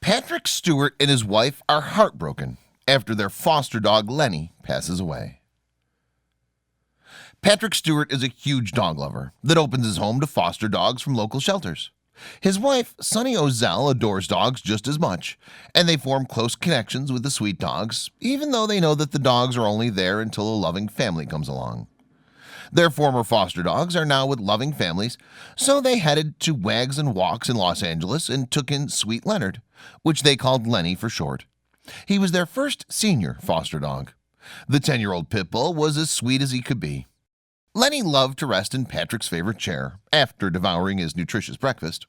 Patrick Stewart and his wife are heartbroken after their foster dog Lenny passes away. Patrick Stewart is a huge dog lover that opens his home to foster dogs from local shelters. His wife, Sunny Ozell, adores dogs just as much, and they form close connections with the sweet dogs, even though they know that the dogs are only there until a loving family comes along. Their former foster dogs are now with loving families, so they headed to Wags and Walks in Los Angeles and took in Sweet Leonard, which they called Lenny for short. He was their first senior foster dog. The 10-year-old pit bull was as sweet as he could be. Lenny loved to rest in Patrick's favorite chair after devouring his nutritious breakfast.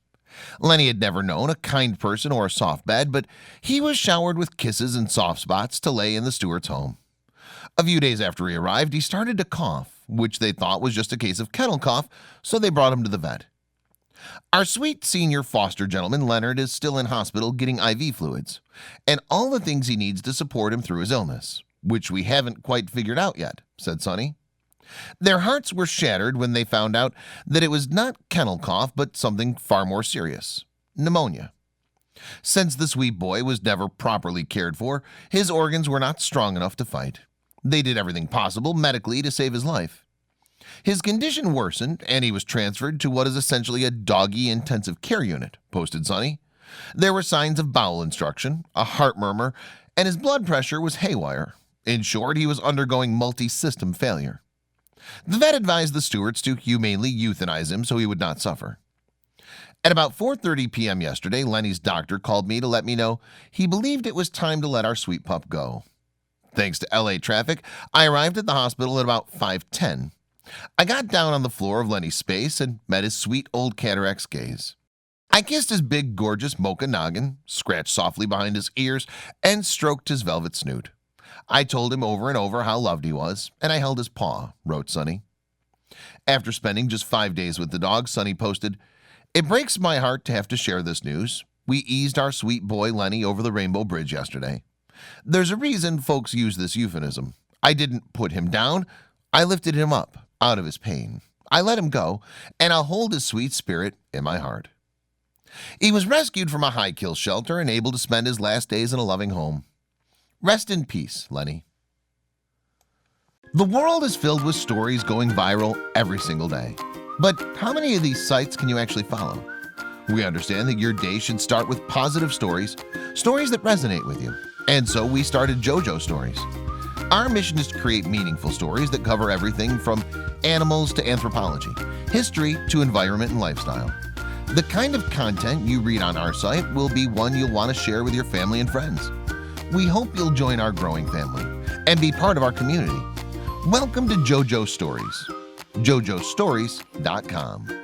Lenny had never known a kind person or a soft bed, but he was showered with kisses and soft spots to lay in the Stewart's home. A few days after he arrived, he started to cough, which they thought was just a case of kennel cough, so they brought him to the vet. Our sweet senior foster gentleman Leonard is still in hospital getting IV fluids and all the things he needs to support him through his illness, which we haven't quite figured out yet, said Sunny. Their hearts were shattered when they found out that it was not kennel cough but something far more serious, pneumonia. Since the sweet boy was never properly cared for, his organs were not strong enough to fight. They did everything possible medically to save his life. His condition worsened and he was transferred to what is essentially a doggy intensive care unit, posted Sunny. There were signs of bowel obstruction, a heart murmur, and his blood pressure was haywire. In short, he was undergoing multi-system failure. The vet advised the Stewarts to humanely euthanize him so he would not suffer. At about 4:30 p.m. yesterday, Lenny's doctor called me to let me know he believed it was time to let our sweet pup go. Thanks to LA traffic, I arrived at the hospital at about 5:10. I got down on the floor of Lenny's space and met his sweet old cataract's gaze. I kissed his big, gorgeous mocha noggin, scratched softly behind his ears, and stroked his velvet snoot. I told him over and over how loved he was, and I held his paw, wrote Sunny. After spending just 5 days with the dog, Sunny posted, "It breaks my heart to have to share this news. We eased our sweet boy Lenny over the Rainbow Bridge yesterday. There's a reason folks use this euphemism. I didn't put him down. I lifted him up out of his pain. I let him go, and I'll hold his sweet spirit in my heart." He was rescued from a high-kill shelter and able to spend his last days in a loving home. Rest in peace, Lenny. The world is filled with stories going viral every single day. But how many of these sites can you actually follow? We understand that your day should start with positive stories, stories that resonate with you. And so we started JoJo Stories. Our mission is to create meaningful stories that cover everything from animals to anthropology, history to environment and lifestyle. The kind of content you read on our site will be one you'll want to share with your family and friends. We hope you'll join our growing family and be part of our community. Welcome to JoJo Stories, jojostories.com.